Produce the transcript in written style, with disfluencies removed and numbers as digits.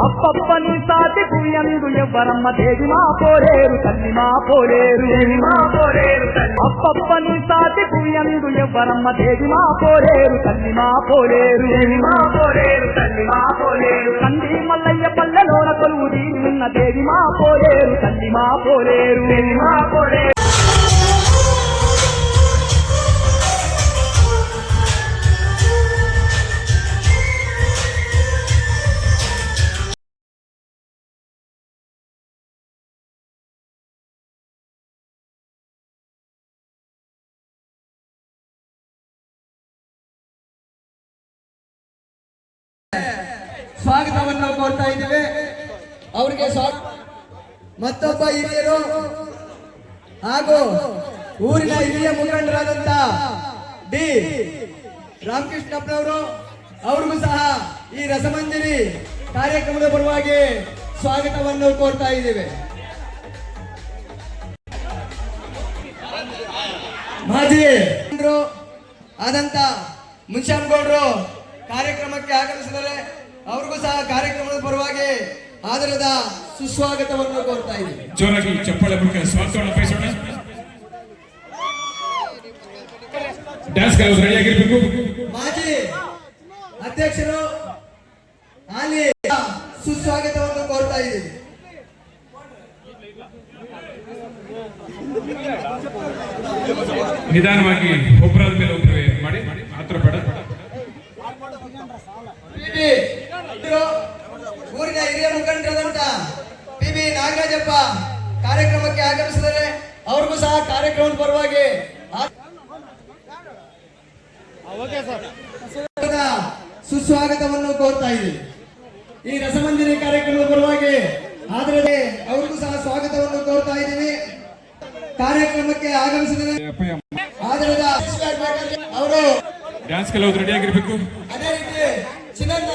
అప్పప్పని సాటికు ఎందు ఎవ్వరమ్మ దేవి మా పోలేరు తల్లి మా పోలేరు అప్పప్పని సాటికు ఎందు ఎవ్వరమ్మ దేవి మా పోలేరు తల్లి మా పోలేరు కంది మల్లయ్య పల్లెలోన కొలువు తీరి ఉన్న దేవి మా పోలేరు తల్లి మా పోలేరు ಸ್ವಾಗತವನ್ನು ಕೋರ್ತಾ ಇದ್ದೇವೆ. ಅವರಿಗೆ ಮತ್ತೊಬ್ಬ ಹಿರಿಯರು ಹಾಗೂ ಊರಿನ ಹಿರಿಯ ಮುಖಂಡರಾದಂತ ಡಿ ರಾಮಕೃಷ್ಣಪ್ಪನವರು ಅವ್ರಿಗೂ ಸಹ ಈ ರಸಮಂಜರಿ ಕಾರ್ಯಕ್ರಮದ ಪರವಾಗಿ ಸ್ವಾಗತವನ್ನು ಕೋರ್ತಾ ಇದ್ದೇವೆ. ಮಾಜಿ ಆದಂತ ಮುನ್ಶಾಮ್ಗೌಡರು ಕಾರ್ಯಕ್ರಮಕ್ಕೆ ಆಗಮಿಸಿದರೆ ಅವ್ರಿಗೂ ಸಹ ಕಾರ್ಯಕ್ರಮದ ಪರವಾಗಿ ಆದರದ ಸುಸ್ವಾಗತವನ್ನು ಕೋರ್ತಾ ಇದ್ದೀವಿ. ಜೋರಾಗಿ ಚಪ್ಪಾಳೆ ಮೂಲಕ ಸ್ವಾಗತವನ್ನು ಬಯಸೋಣ. ಡ್ಯಾನ್ಸ್ ಗಳು ರೆಡಿಯಾಗಿರ್ಬೇಕು. ಮಾಜಿ ಅಧ್ಯಕ್ಷರು ಅಲ್ಲಿ ಸುಸ್ವಾಗತವನ್ನು ಕೋರ್ತಾ ಇದ್ದೀವಿ. ನಿಧಾನವಾಗಿ ಒಬ್ಬರಾದ ಮೇಲೆ ಒಬ್ಬರು ಮಾಡಿ ಆತರ ಬೇಡ. ಊರಿನ ಹಿರಿಯ ಮುಖಂಡರಾದಂತ ಪಿ ನಾಗರಾಜಪ್ಪ ಕಾರ್ಯಕ್ರಮಕ್ಕೆ ಆಗಮಿಸಿದರೆ ಅವ್ರಿಗೂ ಸಹ ಕಾರ್ಯಕ್ರಮದ ಪರವಾಗಿ ಸುಸ್ವಾಗತವನ್ನು ಕೋರ್ತಾ ಇದ್ದೀವಿ. ಈ ರಸಮಂಜರಿ ಕಾರ್ಯಕ್ರಮದ ಪರವಾಗಿ ಆದರೆ ಅವ್ರಿಗೂ ಸಹ ಸ್ವಾಗತವನ್ನು ಕೋರ್ತಾ ಇದ್ದೀವಿ. ಕಾರ್ಯಕ್ರಮಕ್ಕೆ ಆಗಮಿಸಿದರೆ ಆದರದ ಅವರು ಡ್ಯಾನ್ಸ್ ಕೆಲವು ರೆಡಿಯಾಗಿರ್ಬೇಕು. ಅದೇ ರೀತಿ ಚಿನ್ನಣ್ಣ